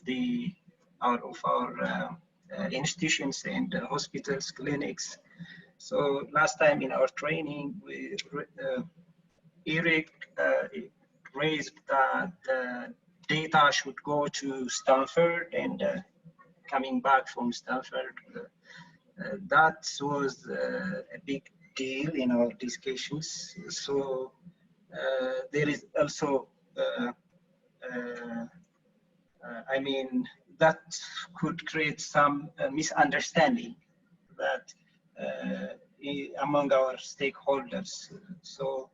Speaker 2: our institutions and hospitals, clinics. So last time in our training, Eric raised that data should go to Stanford, and coming back from Stanford, that was a big deal in our discussions. So there is also, I mean, that could create some misunderstanding that among our stakeholders. So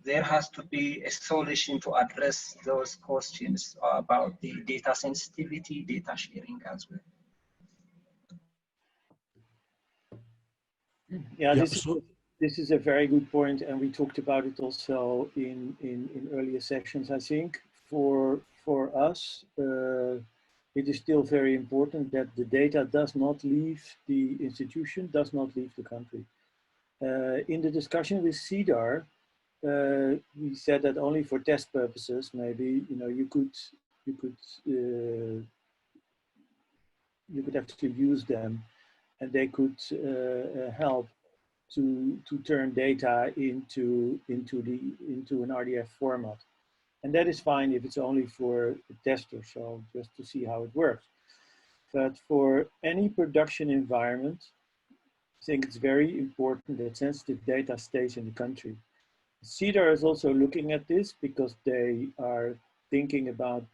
Speaker 2: there has to be a solution to address those questions about the data sensitivity, data sharing as well.
Speaker 3: Yeah, this is a very good point, and we talked about it also in earlier sessions. I think for us, it is still very important that the data does not leave the institution, does not leave the country. In the discussion with CEDAR, we said that only for test purposes, maybe you could actually use them, and they could help to turn data into an RDF format, and that is fine if it's only for a tester, so just to see how it works. But for any production environment, I think it's very important that sensitive data stays in the country. CEDAR is also looking at this because they are thinking about,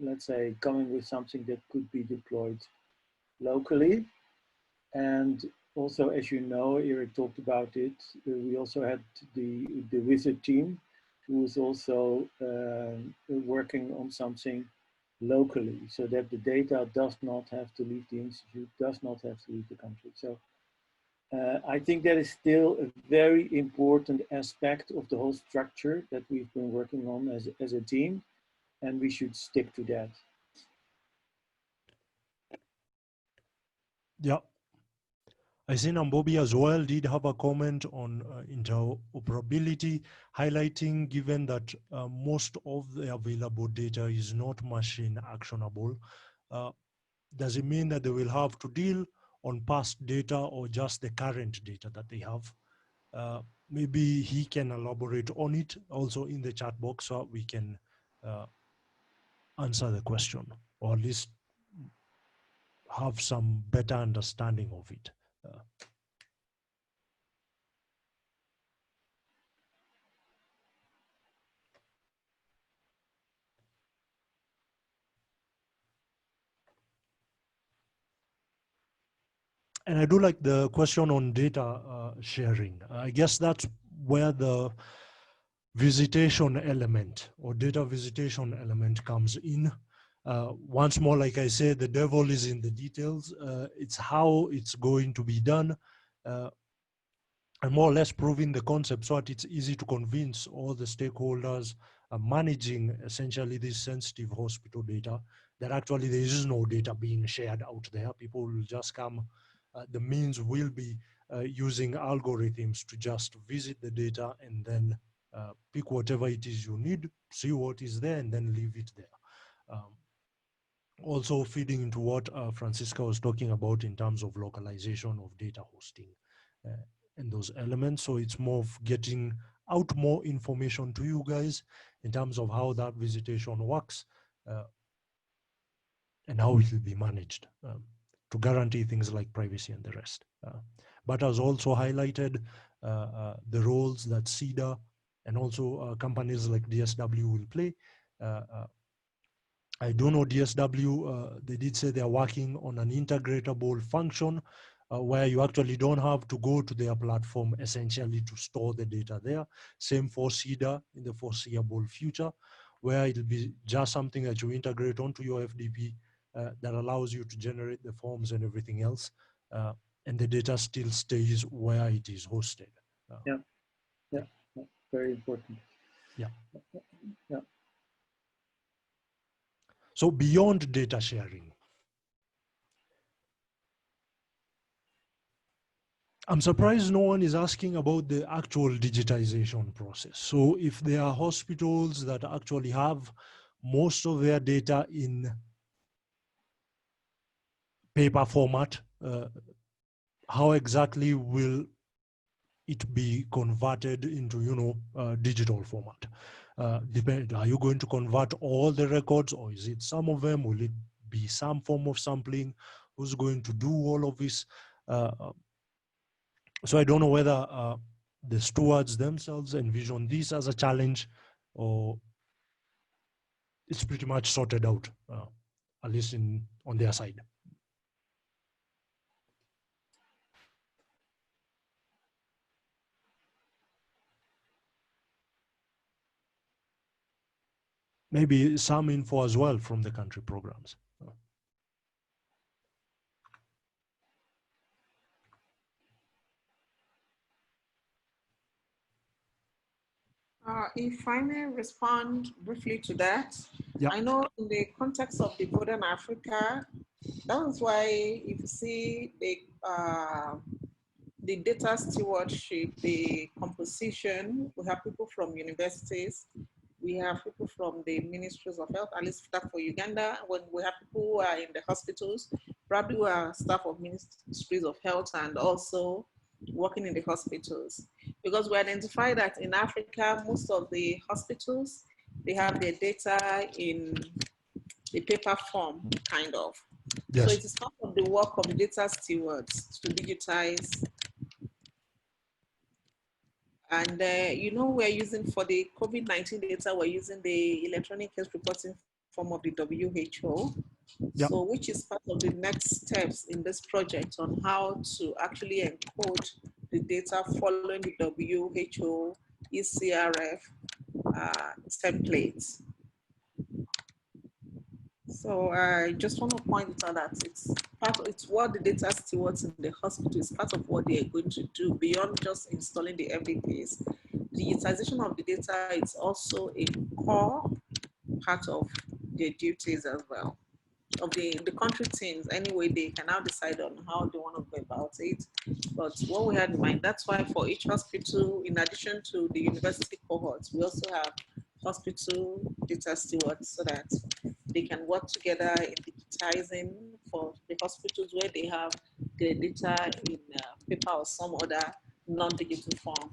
Speaker 3: let's say, coming with something that could be deployed locally. And also, as you know, Eric talked about it, we also had the wizard team who was also working on something locally, so that the data does not have to leave the institute, does not have to leave the country. So I think that is still a very important aspect of the whole structure that we've been working on as a team, and we should stick to that.
Speaker 1: Yeah. I see Nambobi as well did have a comment on interoperability, highlighting given that most of the available data is not machine actionable, does it mean that they will have to deal on past data or just the current data that they have? Maybe he can elaborate on it also in the chat box so we can answer the question, or at least have some better understanding of it. And I do like the question on data sharing. I guess that's where the visitation element or data visitation element comes in. Once more, like I said, the devil is in the details. It's how it's going to be done, and more or less proving the concept so that it's easy to convince all the stakeholders managing essentially this sensitive hospital data that actually there is no data being shared out there. People will just come, the means will be using algorithms to just visit the data and then pick whatever it is you need, see what is there, and then leave it there. Also feeding into what Francisca was talking about in terms of localization of data hosting and those elements. So it's more of getting out more information to you guys in terms of how that visitation works and how it will be managed to guarantee things like privacy and the rest. But has also highlighted the roles that CEDA and also companies like DSW will play. I do know DSW, they did say they're working on an integratable function where you actually don't have to go to their platform essentially to store the data there. Same for CEDA in the foreseeable future, where it'll be just something that you integrate onto your FDP that allows you to generate the forms and everything else. And the data still stays where it is hosted.
Speaker 3: Yeah, very important.
Speaker 1: Yeah.
Speaker 3: Yeah.
Speaker 1: So beyond data sharing, I'm surprised no one is asking about the actual digitization process. So if there are hospitals that actually have most of their data in paper format, how exactly will it be converted into, digital format? Are you going to convert all the records, or is it some of them? Will it be some form of sampling? Who's going to do all of this? So I don't know whether the stewards themselves envision this as a challenge, or it's pretty much sorted out, at least on their side. Maybe some info as well from the country programs.
Speaker 6: If I may respond briefly to that,
Speaker 1: yeah.
Speaker 6: I know in the context of the Golden Africa, that is why if you see the data stewardship, the composition, we have people from universities, we have people from the ministries of health, at least that for Uganda, when we have people who are in the hospitals, probably who are staff of ministries of health and also working in the hospitals. Because we identify that in Africa, most of the hospitals, they have their data in the paper form, kind of.
Speaker 1: Yes.
Speaker 6: So it is part of the work of the data stewards to digitize. And, we're using for the COVID-19 data, we're using the electronic health reporting form of the WHO.
Speaker 1: Yep.
Speaker 6: So which is part of the next steps in this project on how to actually encode the data following the WHO ECRF templates. So I just want to point out that it's what the data stewards in the hospital is part of what they are going to do beyond just installing the FDPs. The utilization of the data is also a core part of their duties as well. Of the country teams, anyway, they can now decide on how they want to go about it. But what we had in mind, that's why for each hospital, in addition to the university cohorts, we also have hospital data stewards so that they can work together in digitizing for the hospitals where they have their data in paper or some other non-digital form.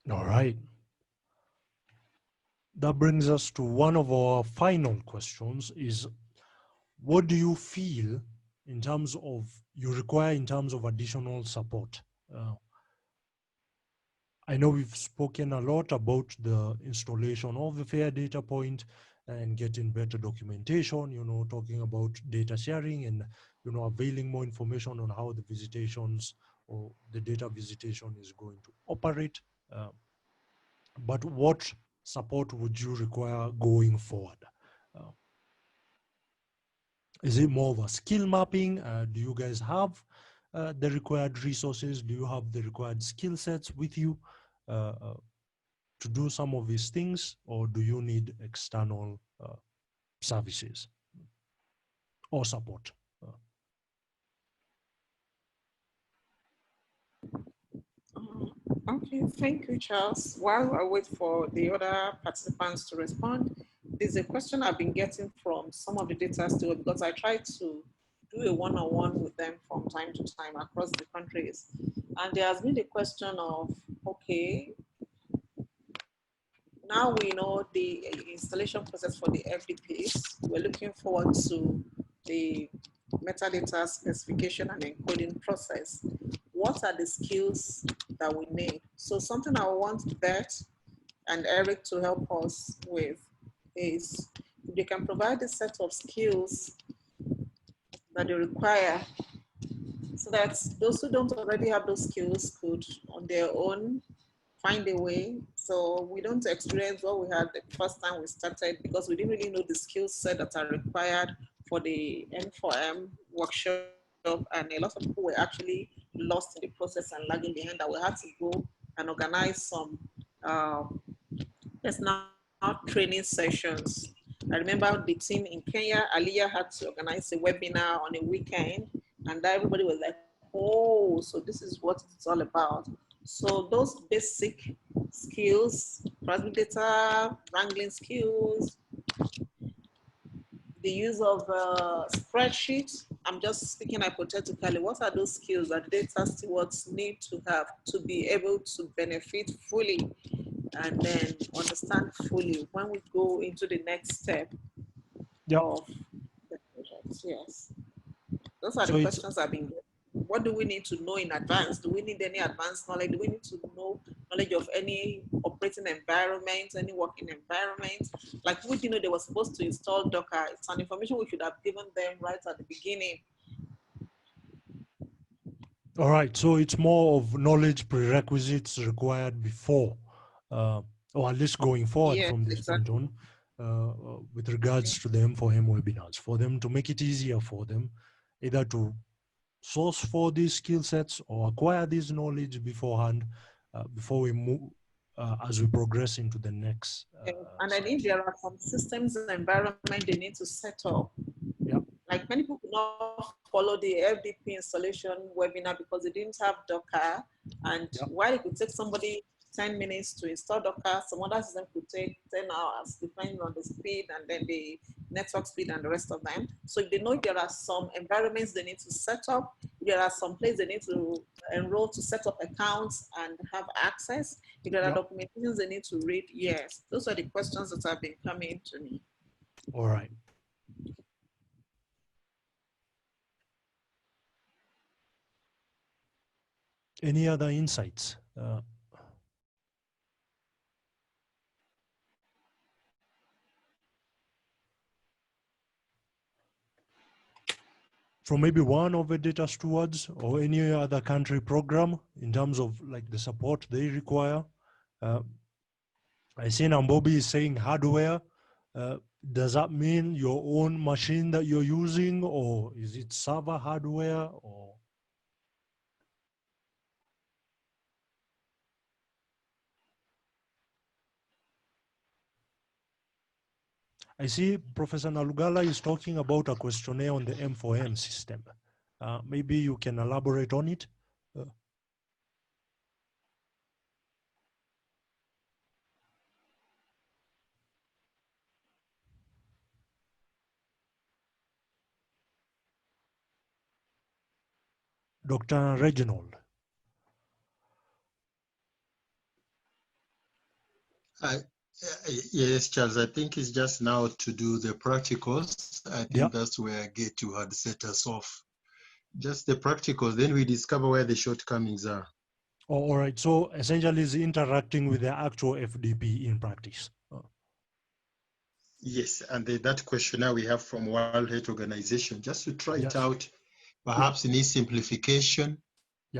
Speaker 1: All right. That brings us to one of our final questions is, what do you feel in terms of, you require in terms of additional support? I know we've spoken a lot about the installation of the FAIR data point and getting better documentation, talking about data sharing and, availing more information on how the visitations or the data visitation is going to operate. But what support would you require going forward? Is it more of a skill mapping? Do you guys have the required resources? Do you have the required skill sets with you to do some of these things, or do you need external services or support?
Speaker 6: Okay, thank you, Charles. While I wait for the other participants to respond, there's a question I've been getting from some of the data stewards because I try to do a one-on-one with them from time to time across the countries. And there has been the question of, okay, now we know the installation process for the FDPs. We're looking forward to the metadata specification and encoding process. What are the skills that we need? So something I want Bert and Eric to help us with is they can provide a set of skills that they require so that those who don't already have those skills could on their own find a way. So we don't experience what we had the first time we started because we didn't really know the skill set that are required for the N4M workshop. And a lot of people were actually lost in the process and lagging behind that we had to go and organize some personal training sessions. I remember the team in Kenya, Aliyah had to organize a webinar on a weekend and everybody was like, oh, so this is what it's all about. So those basic skills, transmit data, wrangling skills, the use of spreadsheets, I'm just speaking hypothetically, what are those skills that data stewards need to have to be able to benefit fully and then understand fully when we go into the next step of the project? Yes. Those are the questions I've been getting. What do we need to know in advance? Do we need any advanced knowledge? Do we need to know knowledge of any operating environment, any working environment? Like we didn't know they were supposed to install Docker. It's an information we should have given them right at the beginning.
Speaker 1: All right, so it's more of knowledge prerequisites required before, or at least going forward from this point on, with regards to the M4M webinars, for them to make it easier for them, either to source for these skill sets or acquire this knowledge beforehand, before we move, as we progress into the next.
Speaker 6: And I think there are some systems and environment they need to set up.
Speaker 1: Yeah.
Speaker 6: Like many people could not follow the FDP installation webinar because they didn't have Docker. And while it could take somebody 10 minutes to install Docker, some other system could take 10 hours, depending on the speed and then the network speed and the rest of them. So if they know there are some environments they need to set up, there are some places they need to enroll to set up accounts and have access, if there are documentations they need to read, yes. Those are the questions that have been coming to me.
Speaker 1: All right. Any other insights? From maybe one of the data stewards or any other country program in terms of like the support they require. I see Nambobi is saying hardware. Does that mean your own machine that you're using, or is it server hardware? Or I see Professor Nalugala is talking about a questionnaire on the M4M system. Maybe you can elaborate on it. Dr. Reginald.
Speaker 4: Yes, Charles, I think it's just now to do the practicals. I think that's where Get2 had set us off. Just the practicals, then we discover where the shortcomings are.
Speaker 1: Oh, all right, so essentially it's interacting with the actual FDP in practice.
Speaker 4: Yes, and that questionnaire we have from World Health Organization, just to try it out. Perhaps you need simplification.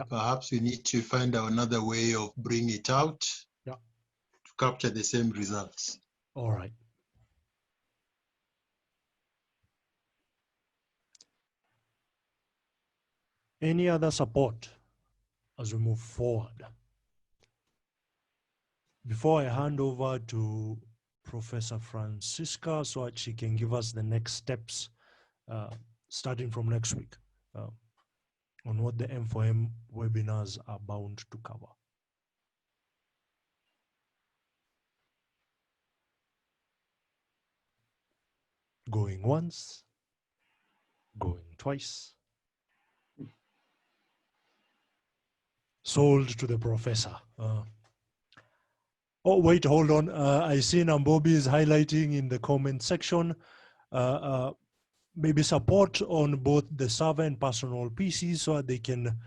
Speaker 4: Perhaps we need to find out another way of bringing it out to capture the same results.
Speaker 1: All right. Any other support as we move forward? Before I hand over to Professor Francisca so that she can give us the next steps starting from next week on what the M4M webinars are bound to cover. Going once, going twice. Sold to the professor. Oh, wait, hold on. I see Nambobi is highlighting in the comment section. Maybe support on both the server and personal PCs so that they can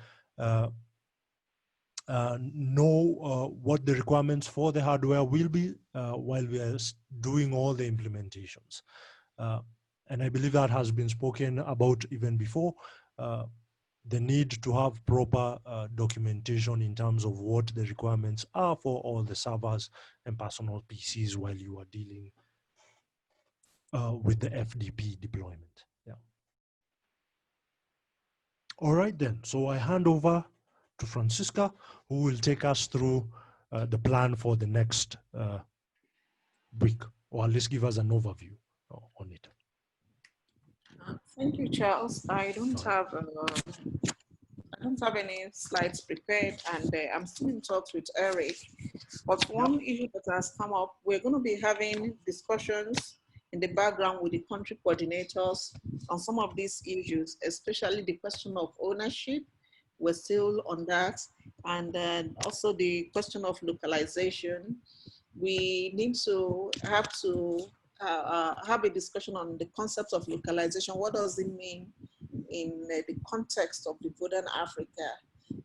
Speaker 1: know what the requirements for the hardware will be while we are doing all the implementations. And I believe that has been spoken about even before. The need to have proper documentation in terms of what the requirements are for all the servers and personal PCs while you are dealing with the FDP deployment. Yeah. All right then, so I hand over to Francisca, who will take us through the plan for the next week, or at least give us an overview on it.
Speaker 6: Thank you, Charles. I don't have any slides prepared, and I'm still in talks with Eric. But one issue that has come up, we're going to be having discussions in the background with the country coordinators on some of these issues, especially the question of ownership. We're still on that. And then also the question of localization. We need to have a discussion on the concept of localization. What does it mean in the context of the Northern Africa?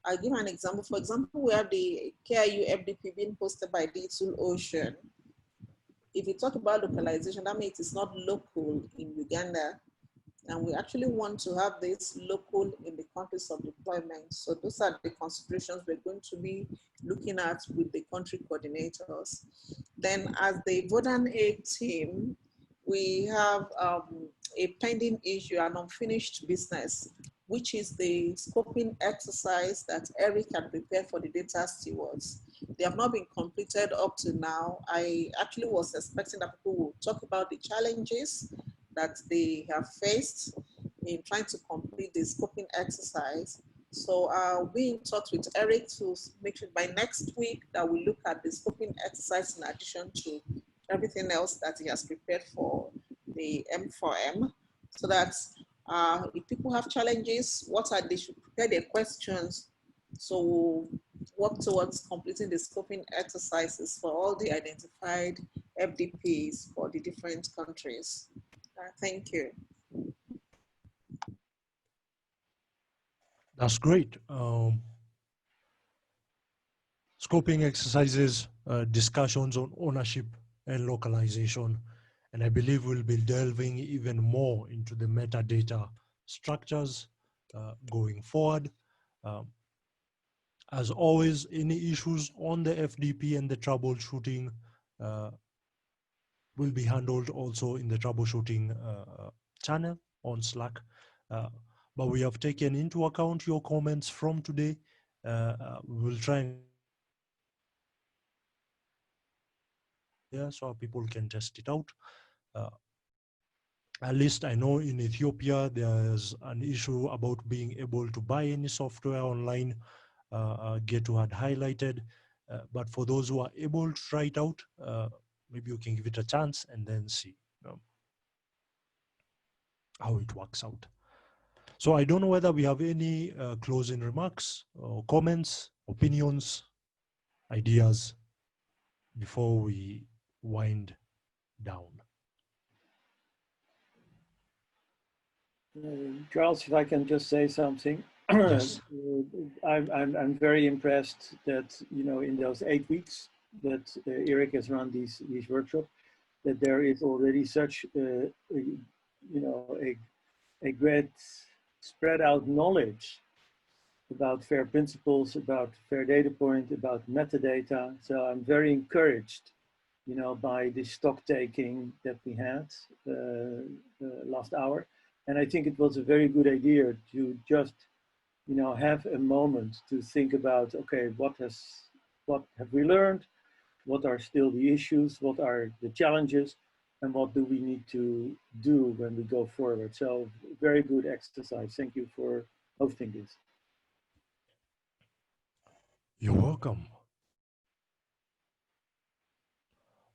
Speaker 6: I'll give an example. For example, we have the KIU FDP being hosted by Digital Ocean. If you talk about localization, that means it's not local in Uganda. And we actually want to have this local in the countries of deployment. So those are the considerations we're going to be looking at with the country coordinators. Then as the Vodafone Aid team, we have a pending issue, an unfinished business, which is the scoping exercise that Eric can prepare for the data stewards. They have not been completed up to now. I actually was expecting that people will talk about the challenges that they have faced in trying to complete the scoping exercise. So I'll be in touch with Eric to make sure by next week that we look at the scoping exercise in addition to everything else that he has prepared for the M4M, so that if people have challenges, they should prepare their questions. So we'll work towards completing the scoping exercises for all the identified FDPs for the different countries. Thank you.
Speaker 1: That's great. Scoping exercises, discussions on ownership and localization. And I believe we'll be delving even more into the metadata structures going forward. As always, any issues on the FDP and the troubleshooting will be handled also in the troubleshooting channel on Slack. But we have taken into account your comments from today. We'll try and so people can test it out. At least I know in Ethiopia, there's an issue about being able to buy any software online. Getu had highlighted, but for those who are able to try it out, maybe you can give it a chance and then see how it works out. So I don't know whether we have any closing remarks or comments, opinions, ideas before we wind down.
Speaker 3: Charles, if I can just say something.
Speaker 1: Yes.
Speaker 3: I'm very impressed that, in those 8 weeks that Eric has run these workshops, that there is already such, you know, a great spread out knowledge about FAIR principles, about FAIR data point, about metadata. So I'm very encouraged, you know, by the stock taking that we had last hour. And I think it was a very good idea to just, you know, have a moment to think about, okay, what have we learned? What are still the issues? What are the challenges? And what do we need to do when we go forward? So very good exercise. Thank you for hosting this.
Speaker 1: You're welcome.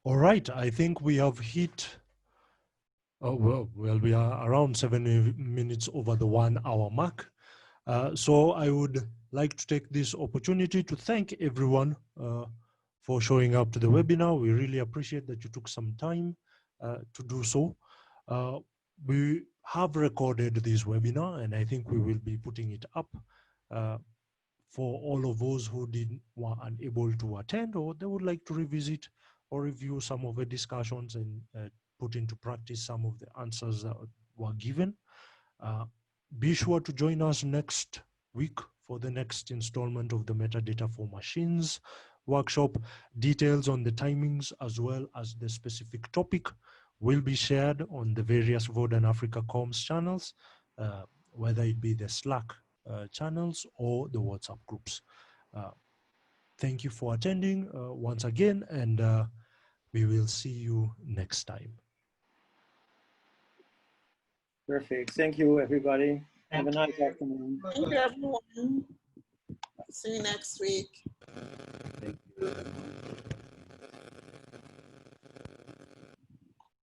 Speaker 1: All right, I think we have hit, well, we are around 7 minutes over the 1 hour mark. So I would like to take this opportunity to thank everyone for showing up to the webinar. We really appreciate that you took some time to do so. We have recorded this webinar, and I think we will be putting it up for all of those who were unable to attend, or they would like to revisit or review some of the discussions and put into practice some of the answers that were given. Be sure to join us next week for the next installment of the Metadata for Machines workshop. Details on the timings as well as the specific topic will be shared on the various Vodafone Africa comms channels, whether it be the Slack channels or the WhatsApp groups. Thank you for attending once again, and we will see you next time.
Speaker 3: Perfect. Thank you, everybody. Have a nice afternoon.
Speaker 6: Thank you, everyone. See you next week.
Speaker 3: Thank you.